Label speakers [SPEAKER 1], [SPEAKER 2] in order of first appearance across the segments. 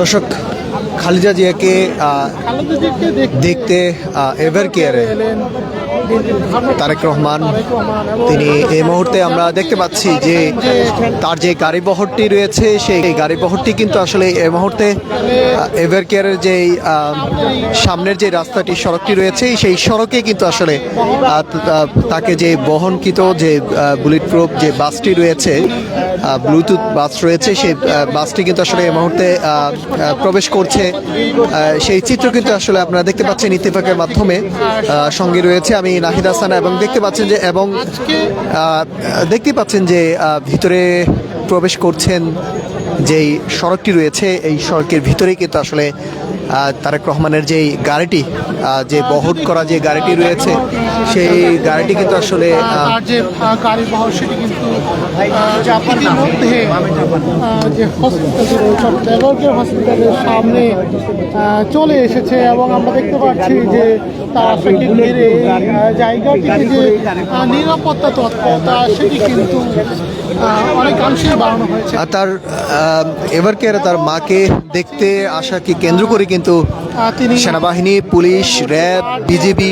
[SPEAKER 1] দর্শক, খালেদা জিয়াকে দেখতে এভার কেয়ারে তারেক রহমান তিনি এই মুহূর্তে আমরা দেখতে পাচ্ছি যে তার যে গাড়ি বহরটি রয়েছে সেই গাড়ি বহরটি কিন্তু আসলে এই মুহূর্তে এভার কেয়ারের যে সামনের যে রাস্তাটি সড়কটি রয়েছে সেই সড়কে কিন্তু আসলে তাকে যে বহনকৃত যে বুলেট প্রুফ যে বাসটি রয়েছে, ব্লুটুথ বাস রয়েছে, সেই বাসটি কিন্তু আসলে এই মুহূর্তে প্রবেশ করছে। সেই চিত্র কিন্তু আসলে আপনারা দেখতে পাচ্ছেন ইত্তেফাকের মাধ্যমে। সঙ্গে রয়েছে আমি নাহিদ হাসান এবং দেখতে পাচ্ছেন যে ভিতরে প্রবেশ করছেন যেই সড়কটি রয়েছে এই সড়কের ভিতরেই কিন্তু আসলে তারেক রহমানের যেই গাড়িটি যে বহন করা যে গাড়িটি রয়েছে সেই গাড়িটি কিন্তু আসলে
[SPEAKER 2] যে গাড়ি বহর সেটি কিন্তু ইতিমধ্যে যে হসপিটাল হসপিটালের সামনে চলে এসেছে এবং আমরা দেখতে পাচ্ছি যে তার ঘিরে জায়গাটিতে যে নিরাপত্তা তৎপরতা সেটি কিন্তু অনেকাংশেই বাড়ানো হয়েছে।
[SPEAKER 1] তার এভার কেয়ারে তার মাকে দেখতে আসাকে কেন্দ্র করে কিন্তু সেনাবাহিনী, পুলিশ, র্যাব, বিজিবি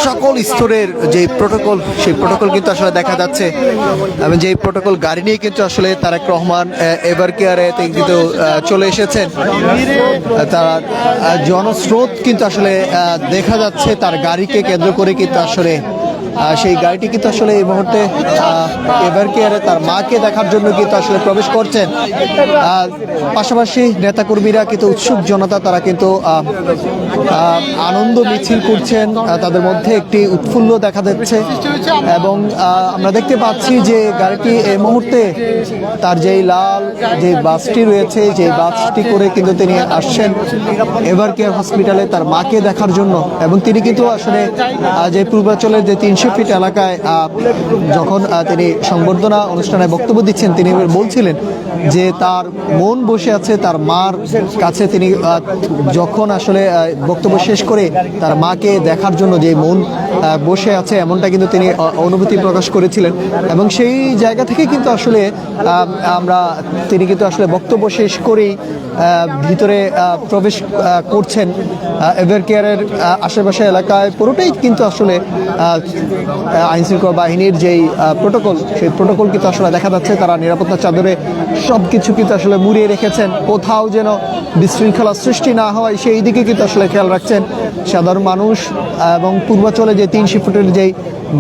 [SPEAKER 1] সকল স্তরের যে প্রোটোকল সেই প্রোটোকল কিন্তু আসলে দেখা যাচ্ছে এবং যেই প্রোটোকল গাড়ি নিয়ে কিন্তু আসলে তারেক রহমান এভার কেয়ারে কিন্তু চলে এসেছেন। তার জনস্রোত কিন্তু আসলে দেখা যাচ্ছে তার গাড়িকে কেন্দ্র করে কিন্তু আসলে সেই গাড়িটি কিন্তু আসলে এই মুহূর্তে এভার কেয়ারে তার মাকে দেখার জন্য কিন্তু আসলে প্রবেশ করছেন। পাশাপাশি নেতাকর্মীরা কিন্তু উৎসুক জনতা তারা কিন্তু আনন্দ মিছিল করছেন, তাদের মধ্যে একটি উৎফুল্ল দেখা যাচ্ছে এবং আমরা দেখতে পাচ্ছি যে গাড়িটি এই মুহূর্তে তার যেই লাল যে বাসটি রয়েছে যে বাসটি করে কিন্তু তিনি আসছেন এভার কেয়ার হসপিটালে তার মাকে দেখার জন্য। এবং তিনি কিন্তু আসলে যে পূর্বাঞ্চলের যে 300 ফিট এলাকায় যখন তিনি সংবর্ধনা অনুষ্ঠানে বক্তব্য দিচ্ছেন তিনি বলছিলেন যে তার মন বসে আছে তার মার কাছে। তিনি যখন আসলে বক্তব্য শেষ করে তার মাকে দেখার জন্য যে মন বসে আছে এমনটা কিন্তু তিনি অনুভূতি প্রকাশ করেছিলেন এবং সেই জায়গা থেকে কিন্তু আসলে তিনি কিন্তু আসলে বক্তব্য শেষ করেই ভিতরে প্রবেশ করছেন। এভার কেয়ারের আশেপাশে এলাকায় পুরোটাই কিন্তু আসলে আইনশৃঙ্খলা বাহিনীর যেই প্রোটোকল সেই প্রোটোকল কিন্তু আসলে দেখা যাচ্ছে তারা নিরাপত্তা চাদরে সব কিছু কিন্তু আসলে মুড়িয়ে রেখেছেন, কোথাও যেন বিশৃঙ্খলা সৃষ্টি না হয় সেই দিকে কিন্তু আসলে খেয়াল রাখছেন সাধারণ মানুষ। এবং পূর্বাঞ্চলে যে 300 ফুটের যেই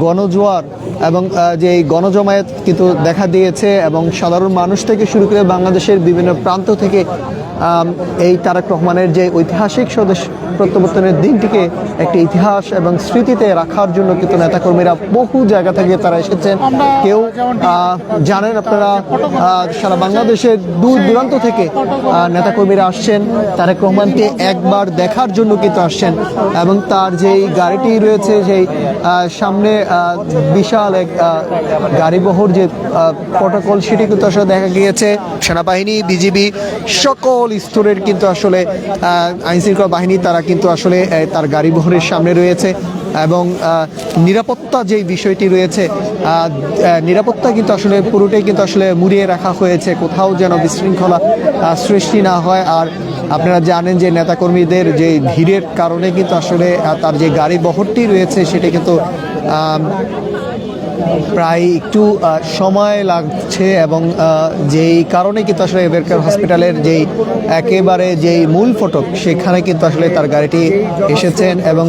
[SPEAKER 1] গণজোয়ার এবং যে গণজমায়েত কিন্তু দেখা দিয়েছে এবং সাধারণ মানুষ থেকে শুরু করে বাংলাদেশের বিভিন্ন প্রান্ত থেকে এই তারেক রহমানের যে ঐতিহাসিক স্বদেশ প্রত্যাবর্তনের দিনটিকে একটি ইতিহাস এবং স্মৃতিতে রাখার জন্য কিন্তু নেতাকর্মীরা বহু জায়গা থেকে তারা এসেছেন। কেউ জানেন আপনারা সারা বাংলাদেশের দূর দূরান্ত থেকে নেতাকর্মীরা আসছেন তারেক রহমানকে একবার দেখার জন্য কিন্তু আসছেন এবং তার যেই গাড়িটি রয়েছে সেই সামনে বিশাল এক গাড়িবহর যে প্রোটোকল সেটি কিন্তু আসলে দেখা গিয়েছে। সেনাবাহিনী, বিজিবি সকল স্তরের কিন্তু আসলে আইনশৃঙ্খলা বাহিনী তারা কিন্তু আসলে তার গাড়ি বহরের সামনে রয়েছে এবং নিরাপত্তা যেই বিষয়টি রয়েছে নিরাপত্তা কিন্তু আসলে পুরোটাই কিন্তু আসলে মুড়িয়ে রাখা হয়েছে, কোথাও যেন বিশৃঙ্খলা সৃষ্টি না হয়। আর আপনারা জানেন যে নেতাকর্মীদের যে ভিড়ের কারণে কিন্তু আসলে তার যে গাড়ি বহরটি রয়েছে সেটা কিন্তু প্রায় একটু সময় লাগছে এবং যেই কারণে কিন্তু আসলে এভার কেয়ার হসপিটালের যেই একেবারে যেই মূল ফটক সেখানে কিন্তু আসলে তার গাড়িটি এসেছেন এবং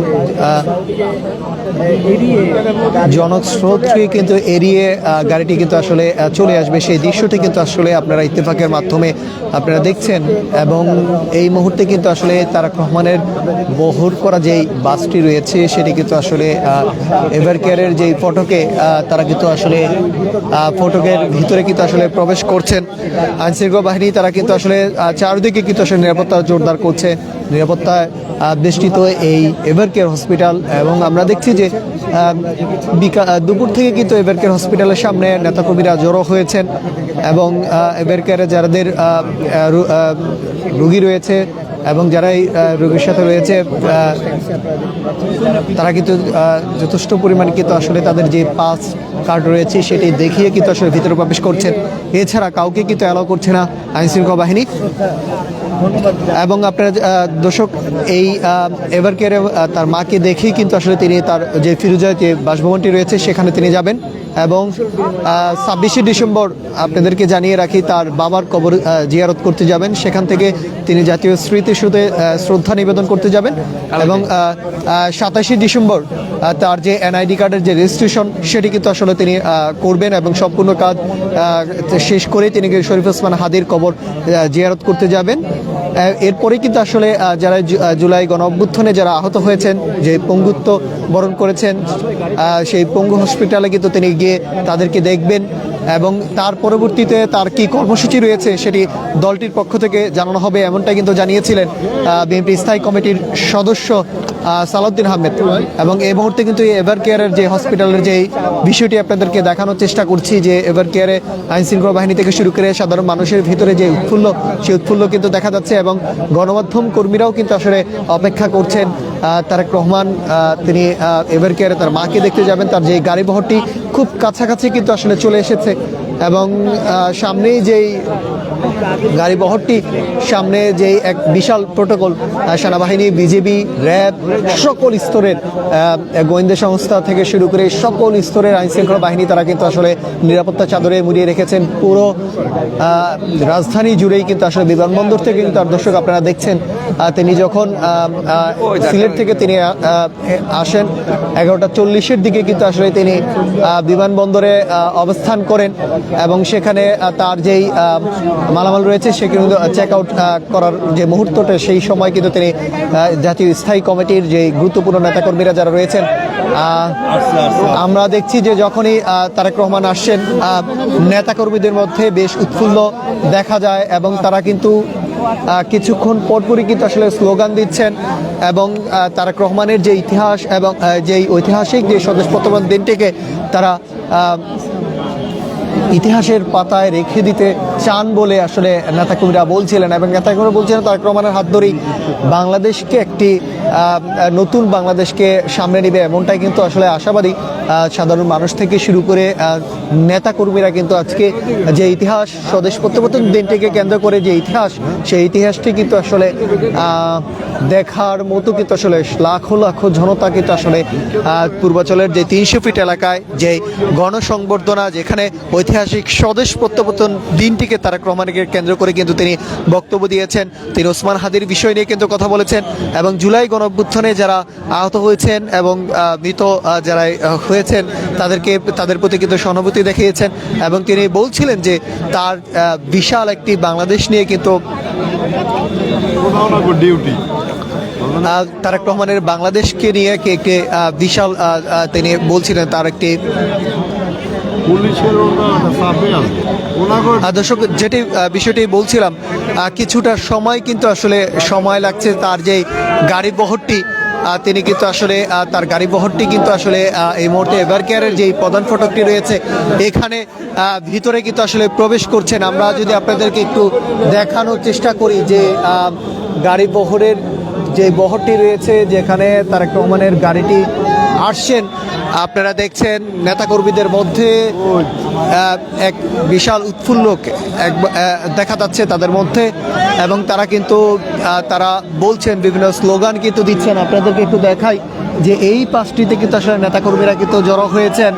[SPEAKER 1] জনস্রোতকে কিন্তু এড়িয়ে গাড়িটি কিন্তু আসলে চলে আসবে সেই দৃশ্যটি কিন্তু আসলে আপনারা ইত্তেফাকের মাধ্যমে আপনারা দেখছেন। এবং এই মুহূর্তে কিন্তু আসলে তারেক রহমানের বহর করা যেই বাসটি রয়েছে সেটি কিন্তু আসলে এভার কেয়ারের যেই ফটকে তারা কিন্তু আসলে ফটকের ভিতরে কিন্তু আসলে প্রবেশ করছেন। আইনশৃঙ্খলা বাহিনী তারা কিন্তু আসলে চারদিকে কিন্তু আসলে নিরাপত্তা জোরদার করছে, নিরাপত্তায় বেষ্টিত এই এভার কেয়ার হসপিটাল। এবং আমরা দেখছি যে দুপুর থেকে কিন্তু এভার কেয়ার হসপিটালের সামনে নেতাকর্মীরা জড়ো হয়েছেন এবং এভার কেয়ারে যাদের রোগী রয়েছে এবং যারা এই রোগীর সাথে রয়েছে তারা কিন্তু যথেষ্ট পরিমাণ কিন্তু আসলে তাদের যে পাস কার্ড রয়েছে সেটি দেখিয়ে কিন্তু আসলে ভিতরে প্রবেশ করছেন। এছাড়া কাউকে কিন্তু অ্যালাউ করছে না আইনশৃঙ্খলা বাহিনী। এবং আপনার দর্শক এই এভার কেয়ারে তার মাকে দেখেই কিন্তু আসলে তিনি তার যে ফিরোজা যে বাসভবনটি রয়েছে সেখানে তিনি যাবেন। এবং 26শে ডিসেম্বর আপনাদেরকে জানিয়ে রাখি তার বাবার কবর জিয়ারত করতে যাবেন, সেখান থেকে তিনি জাতীয় স্মৃতিসৌধে শ্রদ্ধা নিবেদন করতে যাবেন। এবং 27শে ডিসেম্বর তার যে এনআইডি কার্ডের যে রেজিস্ট্রেশন সেটি কিন্তু আসলে তিনি করবেন এবং সম্পূর্ণ কাজ শেষ করে তিনি শরীফ ওসমান হাদির কবর জিয়ারত করতে যাবেন। এরপরে কিন্তু আসলে যারা জুলাই গণ অভ্যুত্থানে যারা আহত হয়েছেন, যে পঙ্গুত্ব বরণ করেছেন, সেই পঙ্গু হসপিটালে কিন্তু তিনি গিয়ে তাদেরকে দেখবেন এবং তার পরবর্তীতে তার কি কর্মসূচি রয়েছে সেটি দলটির পক্ষ থেকে জানানো হবে, এমনটাই কিন্তু জানিয়েছিলেন বিএনপি স্থায়ী কমিটির সদস্য সালাউদ্দিন আহমেদ। এবং এই মুহূর্তে কিন্তু এভার কেয়ারের যে হসপিটালের যে বিষয়টি আপনাদেরকে দেখানোর চেষ্টা করছি, যে এভার কেয়ারে আইনশৃঙ্খলা বাহিনী থেকে শুরু করে সাধারণ মানুষের ভিতরে যে উৎফুল্ল, সেই উৎফুল্ল কিন্তু দেখা যাচ্ছে। এবং গণমাধ্যম কর্মীরাও কিন্তু আসলে অপেক্ষা করছেন। তারেক রহমান তিনি এভার কেয়ারে তার মাকে দেখতে যাবেন, তার যে গাড়ি বহরটি খুব কাছাকাছি কিন্তু আসলে চলে এসেছে। এবং সামনেই যেই গাড়ি বহরটি, সামনে যেই এক বিশাল প্রোটোকল সেনাবাহিনী, বিজিবি, র্যাব, সকল স্তরের গোয়েন্দা সংস্থা থেকে শুরু করে সকল স্তরের আইনশৃঙ্খলা বাহিনী তারা কিন্তু আসলে নিরাপত্তা চাদরে মুড়িয়ে রেখেছেন পুরো রাজধানী জুড়েই। কিন্তু আসলে বিমানবন্দর থেকে কিন্তু দর্শক আপনারা দেখছেন তিনি যখন সিলেট থেকে তিনি আসেন 11:40-এর দিকে কিন্তু আসলে তিনি বিমানবন্দরে অবস্থান করেন এবং সেখানে তার যেই মালামাল রয়েছে সে কিন্তু চেক আউট করার যে মুহূর্তটা, সেই সময় কিন্তু তিনি জাতীয় স্থায়ী কমিটির যে গুরুত্বপূর্ণ নেতাকর্মীরা যারা রয়েছেন, আমরা দেখছি যে যখনই তারেক রহমান আসছেন নেতাকর্মীদের মধ্যে বেশ উৎফুল্ল দেখা যায় এবং তারা কিন্তু কিছুক্ষণ পরপরই কিন্তু আসলে স্লোগান দিচ্ছেন। এবং তারেক রহমানের যে ইতিহাস এবং যেই ঐতিহাসিক যে স্বদেশপ্রত্যাবর্তন দিনটিকে তারা ইতিহাসের পাতায় রেখে দিতে চান বলে আসলে নেতাকর্মীরা বলছিলেন। এবং নেতাকর্মীরা বলছিলেন তারেক রহমানের হাত ধরেই বাংলাদেশকে একটি নতুন বাংলাদেশকে সামনে নেবে, এমনটাই কিন্তু আসলে আশাবাদী সাধারণ মানুষ থেকে শুরু করে নেতাকর্মীরা। কিন্তু আজকে যে ইতিহাস, স্বদেশ প্রত্যাবর্তন দিনটিকে কেন্দ্র করে যে ইতিহাস, সেই ইতিহাসটি কিন্তু আসলে দেখার মতো কিন্তু আসলে লাখো লাখো জনতা কিন্তু আসলে পূর্বাঞ্চলের যে 300 ফিট এলাকায় যে গণসংবর্ধনা, যেখানে ঐতিহাসিক স্বদেশ প্রত্যাবর্তন দিনটিকে তারেক রহমানকে কেন্দ্র করে কিন্তু তিনি বক্তব্য দিয়েছেন। তিনি ওসমান হাদির বিষয় নিয়ে কিন্তু কথা বলেছেন এবং জুলাই গণ অভ্যুত্থানে যারা আহত হয়েছেন এবং মৃত যারা হয়েছেন তাদের প্রতি কিন্তু সহানুভূতি দেখিয়েছেন। এবং তিনি বলছিলেন যে তার বিশাল একটি বাংলাদেশ নিয়ে কিন্তু তারেক রহমানের বাংলাদেশকে নিয়ে একটি বিশাল তিনি বলছিলেন তার একটি দর্শক যেটি বিষয়টি বলছিলাম, কিছুটা সময় কিন্তু আসলে সময় লাগছে তার যে গাড়ি বহরটি তিনি কিন্তু আসলে তার গাড়ি বহরটি কিন্তু আসলে এই মুহূর্তে এভার কেয়ারের যে প্রধান ফটকটি রয়েছে এখানে ভিতরে কিন্তু আসলে প্রবেশ করছেন। আমরা যদি আপনাদেরকে একটু দেখানোর চেষ্টা করি যে গাড়ি বহরের যে বহরটি রয়েছে, যেখানে তারেক রহমানের গাড়িটি আসছেন, আপনারা দেখছেন নেতাকর্মীদের মধ্যে এক বিশাল উৎফুল্ল দেখা যাচ্ছে তাদের মধ্যে। এবং তারা কিন্তু তারা বলছেন, বিভিন্ন স্লোগান কিন্তু দিচ্ছেন। আপনাদেরকে একটু দেখাই যে এই পাশটিতে কিন্তু আসলে নেতাকর্মীরা কিন্তু জড়ো হয়েছেন,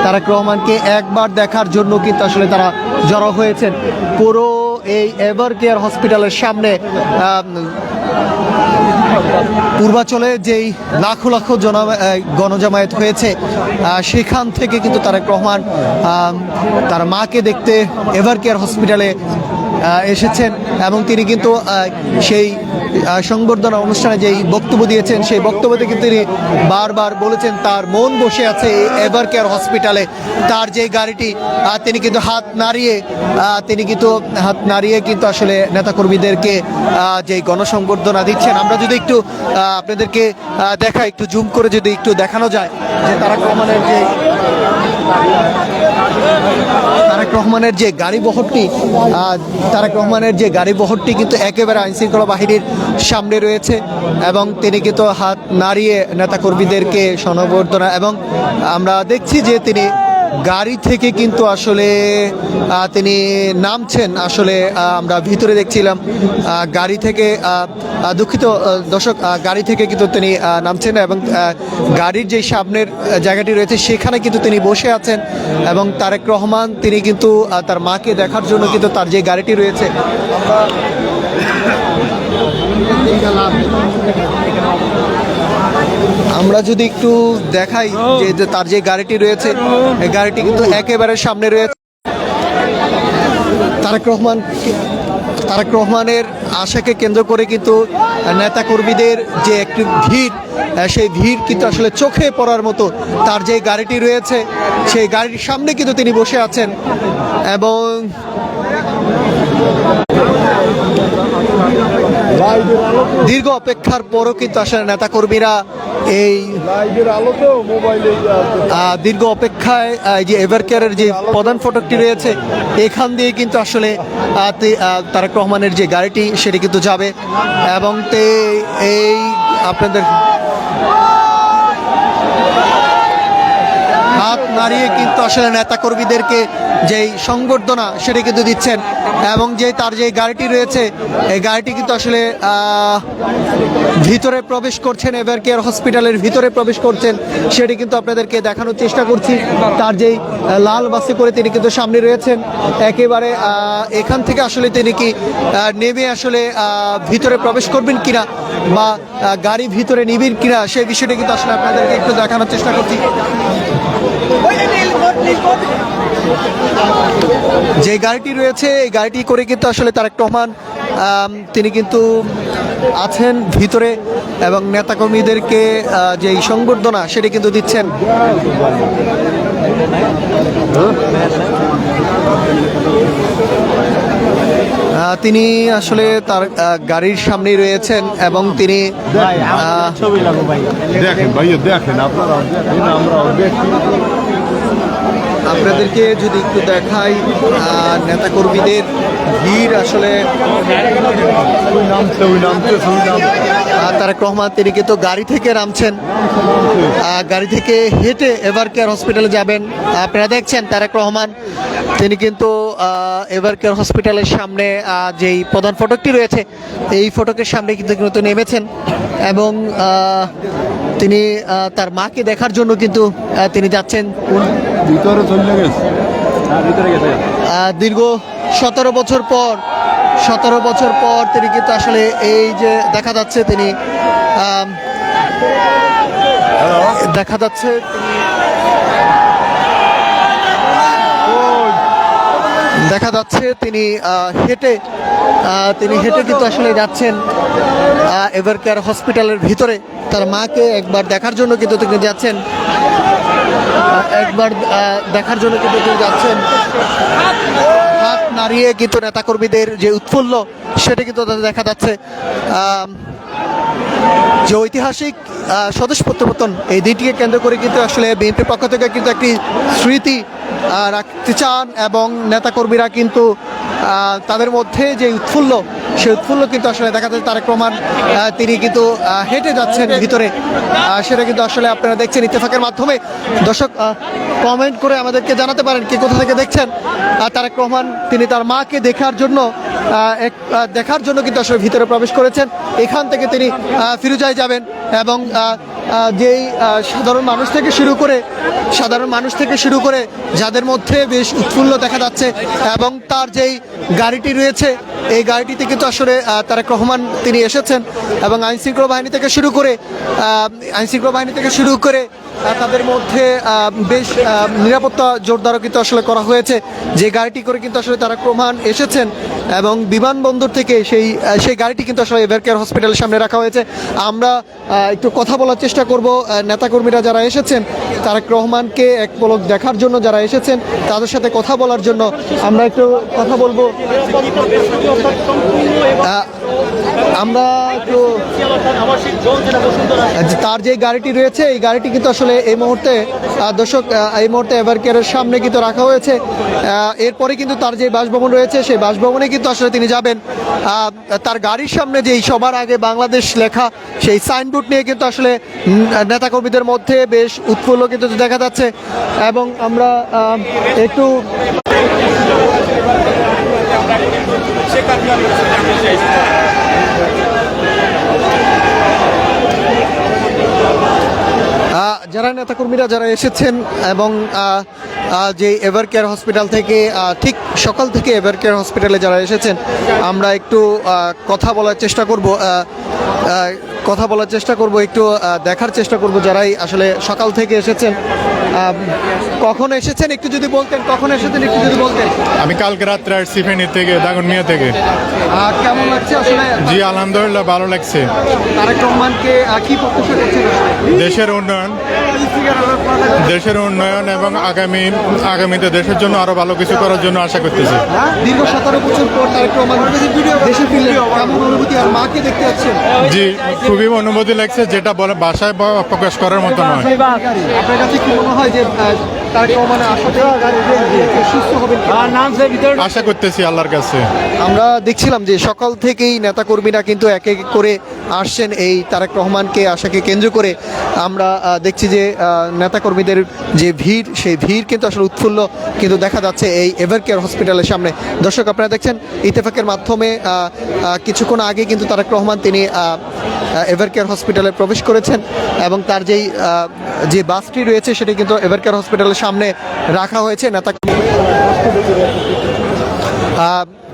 [SPEAKER 1] তারেক রহমানকে একবার দেখার জন্য কিন্তু আসলে তারা জড়ো হয়েছেন। পুরো এই এভার কেয়ার হসপিটালের সামনে পূর্বাঞ্চলে যেই লাখো লাখো গণজামায়াত হয়েছে সেখান থেকে কিন্তু তারেক রহমান তার মাকে দেখতে এভার কেয়ার হসপিটালে এসেছেন। এবং তিনি কিন্তু সেই সংবর্ধনা অনুষ্ঠানে যেই বক্তব্য দিয়েছেন সেই বক্তব্যতে কিন্তু তিনি বারবার বলেছেন তার মন বসে আছে এভার কেয়ার হসপিটালে। তার যে গাড়িটি তিনি কিন্তু হাত নাড়িয়ে কিন্তু আসলে নেতাকর্মীদেরকে যে গণসংবর্ধনা দিচ্ছেন। আমরা যদি একটু আপনাদেরকে দেখাই, একটু জুম করে যদি একটু দেখানো যায় যে তারেক রহমানের যে তারেক রহমানের যে গাড়ি বহরটি তারেক রহমানের যে গাড়ি বহরটি কিন্তু একেবারে আইনশৃঙ্খলা বাহিনীর সামনে রয়েছে এবং তিনি কিন্তু হাত নাড়িয়ে নেতাকর্মীদেরকে সংবর্ধনা এবং আমরা দেখছি যে তিনি গাড়ি থেকে কিন্তু আসলে তিনি নামছেন আসলে আমরা ভিতরে দেখছিলাম গাড়ি থেকে দুঃখিত দর্শক গাড়ি থেকে কিন্তু তিনি নামছেন এবং গাড়ির যে সামনের জায়গাটি রয়েছে সেখানে কিন্তু তিনি বসে আছেন এবং তারেক রহমান তিনি কিন্তু তার মাকে দেখার জন্য কিন্তু তার যে গাড়িটি রয়েছে আমরা যদি একটু দেখাই যে তার যে গাড়িটি রয়েছে এই গাড়িটি কিন্তু একেবারে সামনে রয়েছে তারেক রহমানের আশাকে কেন্দ্র করে কিন্তু নেতাকর্মীদের যে একটি ভিড় সেই ভিড় কিন্তু আসলে চোখে পড়ার মতো তার যে গাড়িটি রয়েছে সেই গাড়ির সামনে কিন্তু তিনি বসে আছেন এবং দীর্ঘ অপেক্ষার পরও কিন্তু আসলে নেতাকর্মীরা এই দীর্ঘ অপেক্ষায় যে এভারকেয়ারের যে প্রধান ফটকটি রয়েছে এখান দিয়ে কিন্তু আসলে তারেক রহমানের যে গাড়িটি সেটি কিন্তু যাবে এবং এই আপনাদের হাত নাড়িয়ে কিন্তু আসলে নেতাকর্মীদেরকে যেই সংবর্ধনা সেটি কিন্তু দিচ্ছেন এবং যে তার যে গাড়িটি রয়েছে এই গাড়িটি কিন্তু আসলে ভিতরে প্রবেশ করছেন এভারকেয়ার হসপিটালের ভিতরে প্রবেশ করছেন সেটি কিন্তু আপনাদেরকে দেখানোর চেষ্টা করছি তার যেই লাল বাসে করে তিনি কিন্তু সামনে রয়েছেন একেবারে এখান থেকে আসলে তিনি কি নেমে আসলে ভিতরে প্রবেশ করবেন কিনা বা গাড়ি ভিতরে নিবেন কিনা সেই বিষয়টি কিন্তু আসলে আপনাদেরকে একটু দেখানোর চেষ্টা করছি যে গাড়িটি রয়েছে এই গাড়িটি করে কিন্তু আসলে তারেক রহমান তিনি কিন্তু আছেন ভিতরে এবং নেতাকর্মীদেরকে যে সংবর্ধনা সেটি কিন্তু দিচ্ছেন তিনি আসলে তার গাড়ির সামনেই রয়েছেন এবং তিনি আপনাদেরকে যদি একটু দেখাই নেতাকর্মীদের ভিড় আসলে তারেক রহমান তিনি কিন্তু গাড়ি থেকে নামছেন গাড়ি থেকে হেঁটে এভারকেয়ার হসপিটালে যাবেন আপনারা দেখছেন তারেক রহমান তিনি কিন্তু এভারকেয়ার হসপিটালের সামনে যেই প্রধান ফটকটি রয়েছে এই ফটকের সামনে কিন্তু নেমেছেন এবং তিনি তার মাকে দেখার জন্য কিন্তু তিনি যাচ্ছেন
[SPEAKER 3] ভিতরে চলে গেছে
[SPEAKER 1] দীর্ঘ 17 বছর পর তিনি কিন্তু আসলে এই যে দেখা যাচ্ছে তিনি দেখা যাচ্ছে তিনি হেঁটে কিন্তু আসলে যাচ্ছেন এভারকেয়ার হসপিটালের ভিতরে তার মাকে একবার দেখার জন্য কিন্তু তিনি যাচ্ছেন হাত নাড়িয়ে কিন্তু নেতাকর্মীদের যে উৎফুল্ল সেটা কিন্তু তাদের দেখা যাচ্ছে যে ঐতিহাসিক স্বদেশ প্রত্যাবর্তন এই দিনটিকে কেন্দ্র করে কিন্তু আসলে বিএনপির পক্ষ থেকে কিন্তু একটি স্মৃতি রাখতে চান এবং নেতাকর্মীরা কিন্তু তাদের মধ্যে যে উৎফুল্ল সেই উৎফুল্ল কিন্তু আসলে দেখা যাচ্ছে তারেক রহমান তিনি কিন্তু হেঁটে যাচ্ছেন ভিতরে সেটা কিন্তু আসলে আপনারা দেখছেন ইত্তেফাকের মাধ্যমে দর্শক কমেন্ট করে আমাদেরকে জানাতে পারেন কে কোথা থেকে দেখছেন তারেক রহমান তিনি তার মাকে দেখার জন্য কিন্তু আসলে ভিতরে প্রবেশ করেছেন এখান থেকে তিনি ফিরোজায় যাবেন এবং যেই সাধারণ মানুষ থেকে শুরু করে যাদের মধ্যে বেশ উৎফুল্ল দেখা যাচ্ছে এবং তার যেই গাড়িটি রয়েছে এই গাড়িটিতে কিন্তু আসলে তারেক রহমান তিনি এসেছেন এবং আইনশৃঙ্খলা বাহিনী থেকে শুরু করে তাদের মধ্যে বেশ নিরাপত্তা জোরদারও কিন্তু আসলে করা হয়েছে যে গাড়িটি করে কিন্তু আসলে তারেক রহমান এসেছেন এবং বিমানবন্দর থেকে সেই গাড়িটি কিন্তু আসলে এভারকেয়ার হসপিটালের সামনে রাখা হয়েছে আমরা একটু কথা বলার চেষ্টা করব নেতাকর্মীরা যারা এসেছেন তারেক রহমানকে এক পলক দেখার জন্য যারা এসেছেন তাদের সাথে কথা বলার জন্য আমরা একটু কথা বলবো আমরা একটু তার যে গাড়িটি রয়েছে এই গাড়িটি কিন্তু আসলে এই মুহূর্তে দর্শক এই মুহূর্তে এভারকেয়ারের সামনে কিন্তু রাখা হয়েছে। এরপরে কিন্তু তার যে বাসভবন রয়েছে সেই বাসভবনে কিন্তু আসলে তিনি যাবেন। তার গাড়ির সামনে যেই সবার আগে বাংলাদেশ লেখা সেই সাইনবোর্ড নিয়ে কিন্তু আসলে নেতাকর্মীদের মধ্যে বেশ উৎফুল্ল কিন্তু দেখা যাচ্ছে। এবং আমরা একটু যারা নেতাকর্মীরা যারা এসেছেন এবং যে এভারকেয়ার হসপিটাল থেকে ঠিক সকাল থেকে এভারকেয়ার হসপিটালে যারা এসেছেন আমরা একটু কথা বলার চেষ্টা করব একটু দেখার চেষ্টা করব যারাই আসলে সকাল থেকে এসেছেন। কখন এসেছেন একটু যদি বলতেন, কখন এসেছেন একটু যদি বলতেন।
[SPEAKER 4] আমি কালকে রাত্রে আসছি ফেনী থেকে, দাগনমিয়া থেকে।
[SPEAKER 1] কেমন লাগছে আসলে?
[SPEAKER 4] জি আলহামদুলিল্লাহ ভালো লাগছে।
[SPEAKER 1] তারেক রহমানকে কি প্রত্যাশা করছেন?
[SPEAKER 4] দেশের উন্নয়ন এবং আগামীতে দেশের জন্য আরো ভালো কিছু করার জন্য আশা করতেছি।
[SPEAKER 1] দীর্ঘ 17 বছর পর তারেক রহমান দেশে ফিরলেন, কেমন অনুভূতি? আর মাকে দেখতে যাচ্ছেন?
[SPEAKER 4] জি খুবই অনুভূতি লাগছে, যেটা বলে ভাষায় প্রকাশ করার মতো নয়।
[SPEAKER 1] আপনার কাছে কি মনে হয় যে তারেক রহমানের আশাতে সুস্থ হবেন?
[SPEAKER 4] আশা করতেছি আল্লাহর কাছে।
[SPEAKER 1] আমরা দেখছিলাম যে সকাল থেকেই নেতাকর্মীরা কিন্তু এক এক করে আসছেন এই তারেক রহমানকে আশাকে কেন্দ্র করে। আমরা দেখছি যে নেতাকর্মীদের যে ভিড় সেই ভিড় কিন্তু আসলে উৎফুল্ল কিন্তু দেখা যাচ্ছে এই এভারকেয়ার হসপিটালের সামনে। দর্শক আপনারা দেখছেন ইত্তেফাকের মাধ্যমে কিছুক্ষণ আগে কিন্তু তারেক রহমান তিনি এভারকেয়ার হসপিটালে প্রবেশ করেছেন এবং তার যে বাসটি রয়েছে সেটি কিন্তু এভারকেয়ার হসপিটালের সামনে রাখা হয়েছে।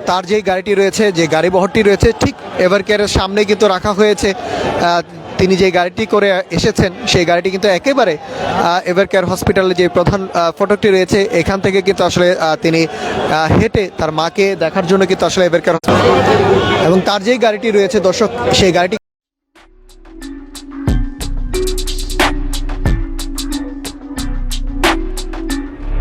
[SPEAKER 1] তার যেই গাড়িটি রয়েছে, যে গাড়ি বহরটি রয়েছে ঠিক এভারকেয়ারের সামনে কিন্তু রাখা হয়েছে। তিনি যে গাড়িটি করে এসেছেন সেই গাড়িটি কিন্তু একেবারে এভারকেয়ার হসপিটালে যে প্রধান ফটকটি রয়েছে এখান থেকে কিন্তু আসলে তিনি হেঁটে তার মাকে দেখার জন্য কিন্তু আসলে এভারকেয়ার এবং তার যেই গাড়িটি রয়েছে দর্শক সেই গাড়িটি